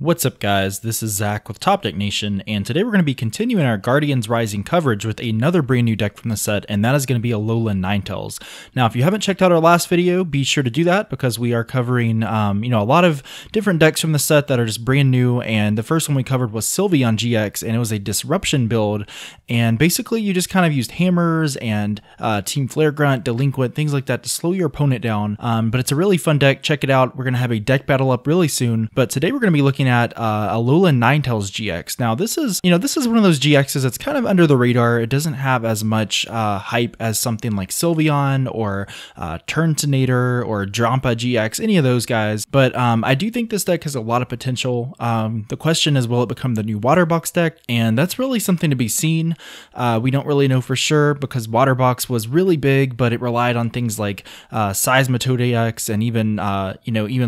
What's up guys, this is Zach with Top Deck Nation, and today we're going to be continuing our Guardians Rising coverage with another brand new deck from the set, and that is going to be Alolan Ninetales. Now if you haven't checked out our last video, be sure to do that because we are covering a lot of different decks from the set that are just brand new, and the first one we covered was Alolan GX, and it was a disruption build, and basically you just kind of used hammers and Team Flare Grunt, Delinquent, things like that to slow your opponent down, but it's a really fun deck. Check it out. We're going to have a deck battle up really soon, but today we're going to be looking at Alolan Ninetales GX. Now this is one of those GXs that's kind of under the radar. It doesn't have as much hype as something like Sylveon or Turntonator or Drampa GX, any of those guys, but I do think this deck has a lot of potential. The question is, will it become the new Water Box deck? And that's really something to be seen. We don't really know for sure because Water Box was really big, but it relied on things like Seismitoad EX and even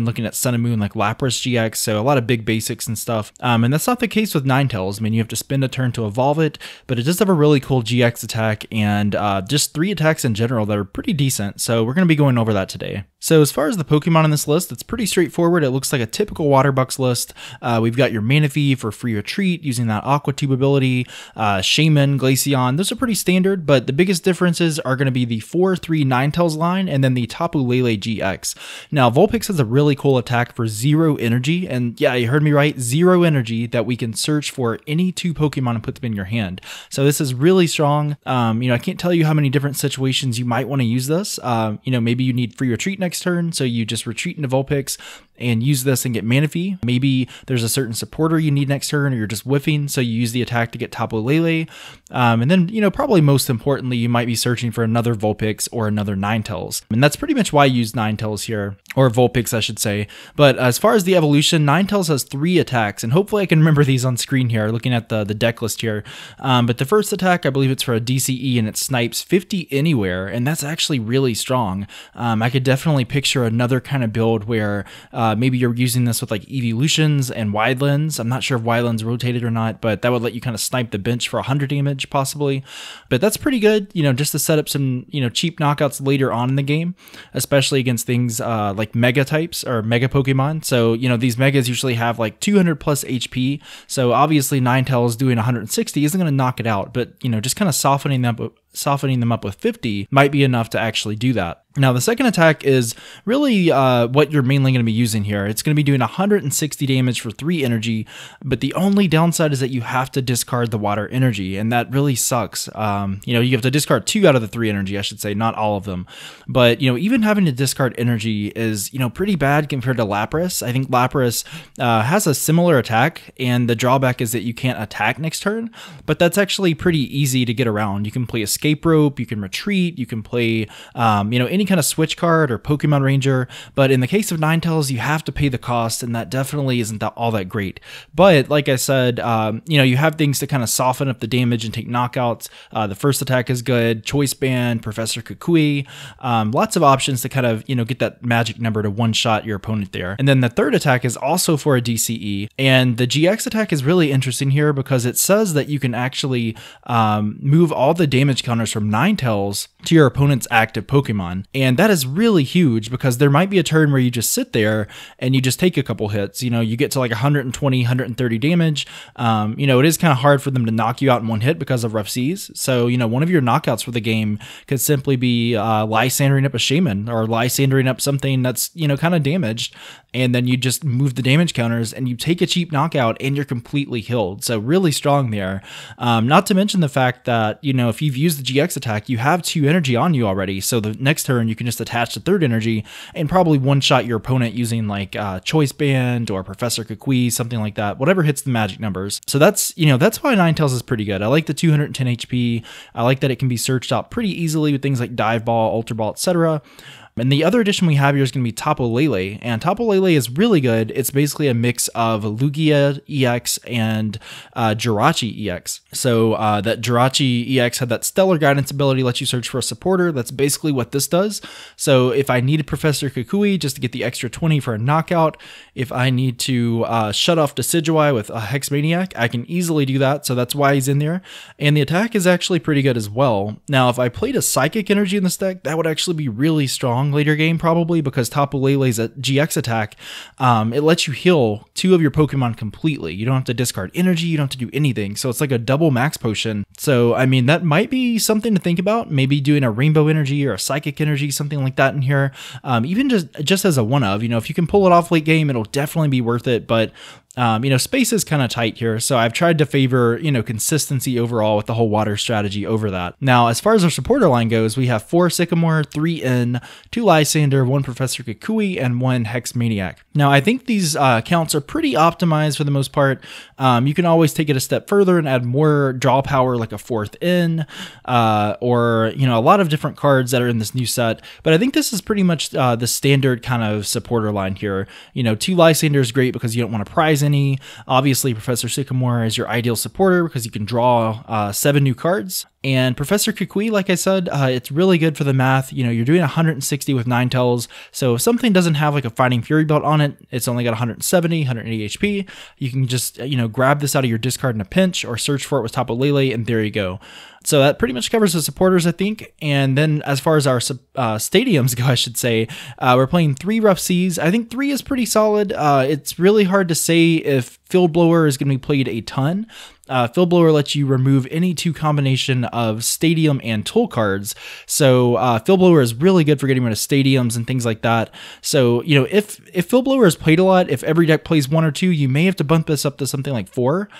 looking at Sun and Moon like Lapras GX, so a lot of big basics and stuff. And that's not the case with Ninetales. I mean, you have to spend a turn to evolve it, but it does have a really cool GX attack and just 3 attacks in general that are pretty decent. So we're going to be going over that today. So as far as the Pokemon on this list, it's pretty straightforward. It looks like a typical Water Box list. We've got your Manaphy for free retreat using that Aqua Tube ability, Shaman, Glaceon. Those are pretty standard, but the biggest differences are going to be the 4-3 Ninetales line and then the Tapu Lele GX. Now Vulpix has a really cool attack for 0 energy, and yeah, you heard me right, 0 energy that we can search for any 2 Pokemon and put them in your hand. So this is really strong. I can't tell you how many different situations you might want to use this. Maybe you need free retreat next turn, so you just retreat into Vulpix and use this and get Manaphy. Maybe there's a certain supporter you need next turn, or you're just whiffing, so you use the attack to get Tapu Lele. And then, probably most importantly, you might be searching for another Vulpix or another Ninetales. And that's pretty much why I use Ninetales here, or Vulpix, I should say. But as far as the evolution, Ninetales has 3 attacks, and hopefully I can remember these on screen here, looking at the deck list here. But the first attack, I believe it's for a DCE, and it snipes 50 anywhere, and that's actually really strong. I could definitely picture another kind of build where maybe you're using this with like Evolutions and Wide Lens. I'm not sure if Wide Lens rotated or not, but that would let you kind of snipe the bench for 100 damage possibly. But that's pretty good, just to set up some, cheap knockouts later on in the game, especially against things like Mega types or Mega Pokemon. So, these Megas usually have like 200 plus HP. So obviously Ninetales doing 160 isn't going to knock it out, but, just kind of softening them up with 50 might be enough to actually do that. Now the second attack is really what you're mainly going to be using here. It's going to be doing 160 damage for 3 energy, but the only downside is that you have to discard the water energy, and that really sucks. You have to discard 2 out of the 3 energy, I should say, not all of them. But even having to discard energy is pretty bad compared to Lapras. I think Lapras has a similar attack, and the drawback is that you can't attack next turn, but that's actually pretty easy to get around. You can play Escape Rope, you can retreat, you can play any kind of switch card or Pokemon Ranger, but in the case of Ninetales, you have to pay the cost, and that definitely isn't all that great. But like I said, you have things to kind of soften up the damage and take knockouts. The first attack is good, Choice Band, Professor Kukui, lots of options to kind of get that magic number to one-shot your opponent there. And then the third attack is also for a DCE, and the GX attack is really interesting here because it says that you can actually move all the damage counters from Ninetales to your opponent's active Pokemon. And that is really huge because there might be a turn where you just sit there and you just take a couple hits. You get to like 120, 130 damage. It is kind of hard for them to knock you out in one hit because of Rough Seas. So, one of your knockouts for the game could simply be Lysandering up a Shaman or Lysandering up something that's, kind of damaged. And then you just move the damage counters and you take a cheap knockout and you're completely healed. So really strong there. Not to mention the fact that, if you've used the GX attack, you have 2 energy on you already. So the next turn you can just attach the 3rd energy and probably one-shot your opponent using like Choice Band or Professor Kukui, something like that, whatever hits the magic numbers. So that's why Ninetales is pretty good. I like the 210 HP. I like that it can be searched out pretty easily with things like Dive Ball, Ultra Ball, etc. And the other addition we have here is going to be Tapu Lele, and Tapu Lele is really good. It's basically a mix of Lugia EX and Jirachi EX. So that Jirachi EX had that Stellar Guidance ability, lets you search for a supporter. That's basically what this does. So if I needed Professor Kukui just to get the extra 20 for a knockout, if I need to shut off Decidueye with a Hex Maniac, I can easily do that. So that's why he's in there. And the attack is actually pretty good as well. Now, if I played a Psychic Energy in this deck, that would actually be really strong. strong later game probably, because Tapu Lele's GX attack, it lets you heal 2 of your Pokemon completely. You don't have to discard energy, you don't have to do anything. So it's like a double max potion. So I mean, that might be something to think about. Maybe doing a Rainbow Energy or a Psychic Energy, something like that in here. Even just as a one of, if you can pull it off late game, it'll definitely be worth it. But space is kind of tight here, so I've tried to favor, consistency overall with the whole water strategy over that. Now, as far as our supporter line goes, we have 4 Sycamore, 3 N, 2 Lysander, 1 Professor Kukui, and 1 Hex Maniac. Now, I think these counts are pretty optimized for the most part. You can always take it a step further and add more draw power, like a 4th N, or, a lot of different cards that are in this new set. But I think this is pretty much the standard kind of supporter line here. 2 Lysander is great because you don't want to prize any. Obviously, Professor Sycamore is your ideal supporter because you can draw 7 new cards. And Professor Kukui, like I said, it's really good for the math. You're doing 160 with Ninetales, so if something doesn't have like a Fighting Fury belt on it, it's only got 170, 180 HP. You can just, grab this out of your discard in a pinch or search for it with Tapu Lele, and there you go. So that pretty much covers the supporters, I think. And then as far as our stadiums go, I should say, we're playing 3 Rough Seas. I think 3 is pretty solid. It's really hard to say if Field Blower is going to be played a ton. Field Blower lets you remove any 2 combination of Stadium and Tool cards. So Field Blower is really good for getting rid of Stadiums and things like that. So, if Field Blower is played a lot, if every deck plays 1 or 2, you may have to bump this up to something like 4.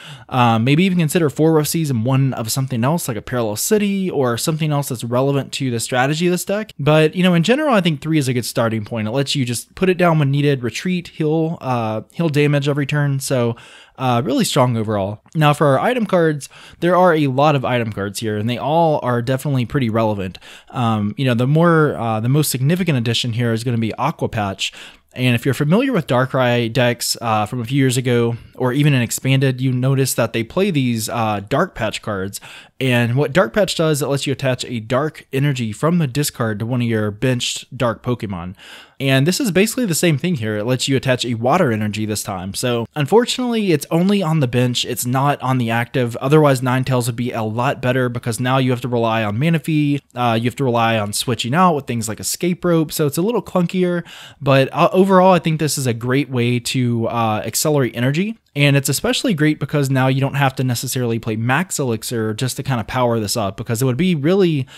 Maybe even consider 4 Rough Seas and 1 of something else, like a Parallel City or something else that's relevant to the strategy of this deck. But, in general, I think 3 is a good starting point. It lets you just put it down when needed, retreat, heal damage every turn. So really strong overall. Now for our item cards, there are a lot of item cards here, and they all are definitely pretty relevant. The most significant addition here is going to be Aqua Patch. And if you're familiar with Darkrai decks from a few years ago, or even in Expanded, you notice that they play these Dark Patch cards. And what Dark Patch does, it lets you attach a Dark Energy from the discard to one of your benched Dark Pokemon. And this is basically the same thing here. It lets you attach a Water Energy this time. So unfortunately, it's only on the bench. It's not on the active. Otherwise, Ninetales would be a lot better because now you have to rely on Manaphy. You have to rely on switching out with things like Escape Rope. So it's a little clunkier. But overall, I think this is a great way to accelerate energy. And it's especially great because now you don't have to necessarily play Max Elixir just to kind of power this up, because it would be really,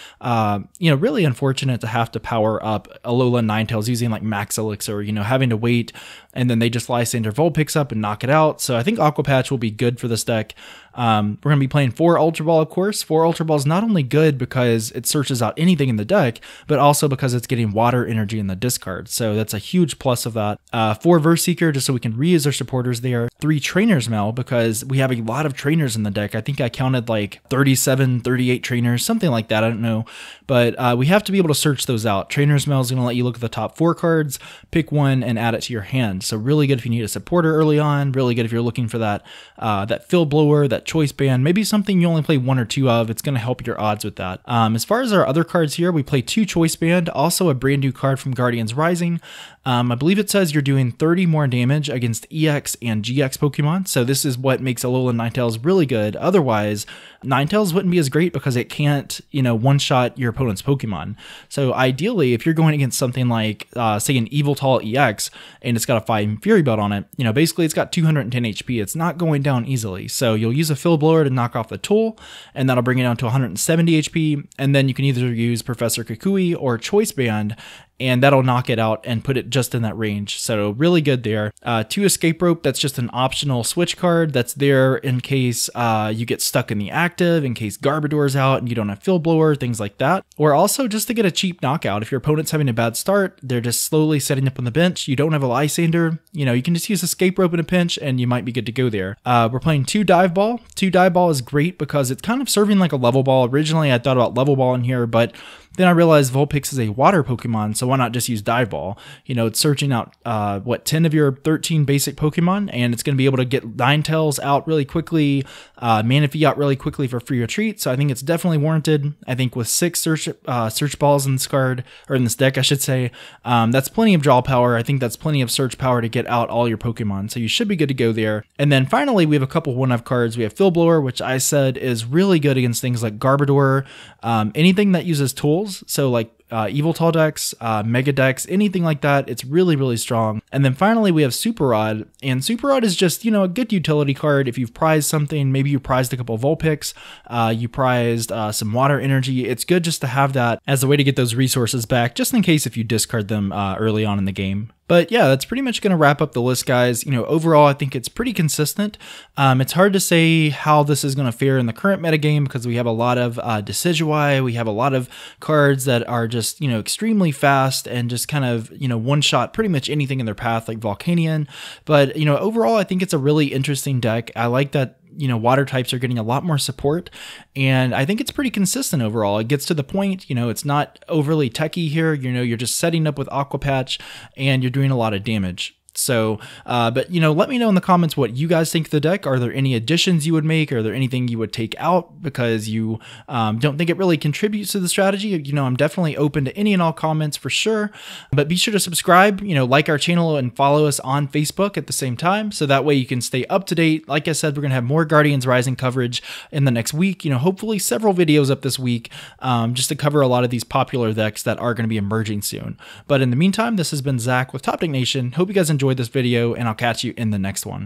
really unfortunate to have to power up Alolan Ninetales using like Max Elixir, having to wait and then they just Lysander Vulpix up and knock it out. So I think Aqua Patch will be good for this deck. We're going to be playing 4 Ultra Ball, of course. 4 Ultra Ball is not only good because it searches out anything in the deck, but also because it's getting water energy in the discard. So that's a huge plus of that. 4 Verse Seeker, just so we can reuse our supporters there. 3 Trainer's Mail, because we have a lot of trainers in the deck. I think I counted like 37, 38 trainers, something like that. I don't know. But we have to be able to search those out. Trainer's Mail is going to let you look at the top 4 cards, pick one, and add it to your hand. So really good if you need a supporter early on. Really good if you're looking for that Field Blower, that Choice Band, maybe something you only play 1 or 2 of. It's going to help your odds with that. As far as our other cards here, we play 2 Choice Band, also a brand new card from Guardians Rising. I believe it says you're doing 30 more damage against EX and GX Pokemon, so this is what makes Alolan Ninetales really good. Otherwise, Ninetales wouldn't be as great because it can't, one-shot your opponent's Pokemon. So ideally, if you're going against something like, say, an Eviltal EX, and it's got a Fighting Fury belt on it, basically it's got 210 HP. It's not going down easily. So you'll use a Field Blower to knock off the tool, and that'll bring it down to 170 HP, and then you can either use Professor Kukui or Choice Band, and that'll knock it out and put it just in that range. So really good there. 2 Escape Rope, that's just an optional switch card that's there in case you get stuck in the active, in case Garbodor's out and you don't have Field Blower, things like that. Or also just to get a cheap knockout. If your opponent's having a bad start, they're just slowly setting up on the bench, you don't have a Lysander, you can just use Escape Rope in a pinch and you might be good to go there. We're playing 2 Dive Ball. 2 Dive Ball is great because it's kind of serving like a Level Ball. Originally I thought about Level Ball in here, but then I realized Vulpix is a water Pokemon, so why not just use Dive Ball? It's searching out, 10 of your 13 basic Pokemon, and it's going to be able to get Ninetales out really quickly, Manaphy out really quickly for free retreat, so I think it's definitely warranted. I think with 6 search balls in this card, or in this deck, I should say, that's plenty of draw power. I think that's plenty of search power to get out all your Pokemon, so you should be good to go there. And then finally, we have a couple 1-of cards. We have Field Blower, which I said is really good against things like Garbodor, anything that uses tools. So like Evoltal decks, Mega decks, anything like that. It's really, really strong. And then finally, we have Super Rod, and Super Rod is just, a good utility card. If you've prized something, maybe you prized a couple of Vulpix, you prized some Water Energy, it's good just to have that as a way to get those resources back, just in case if you discard them early on in the game. But yeah, that's pretty much going to wrap up the list, guys. Overall, I think it's pretty consistent. It's hard to say how this is going to fare in the current metagame because we have a lot of Decidueye, we have a lot of cards that are just, extremely fast and just kind of, one-shot pretty much anything in their path, like Volcanion. But, overall, I think it's a really interesting deck. I like that water types are getting a lot more support, and I think it's pretty consistent overall. It gets to the point, it's not overly techy here. You're just setting up with Aqua Patch and you're doing a lot of damage. So, but let me know in the comments what you guys think of the deck. Are there any additions you would make? Are there anything you would take out because you don't think it really contributes to the strategy? I'm definitely open to any and all comments for sure. But be sure to subscribe, like our channel and follow us on Facebook at the same time. So that way you can stay up to date. Like I said, we're going to have more Guardians Rising coverage in the next week. Hopefully several videos up this week just to cover a lot of these popular decks that are going to be emerging soon. But in the meantime, this has been Zach with Top Deck Nation. Hope you guys enjoyed this video, and I'll catch you in the next one.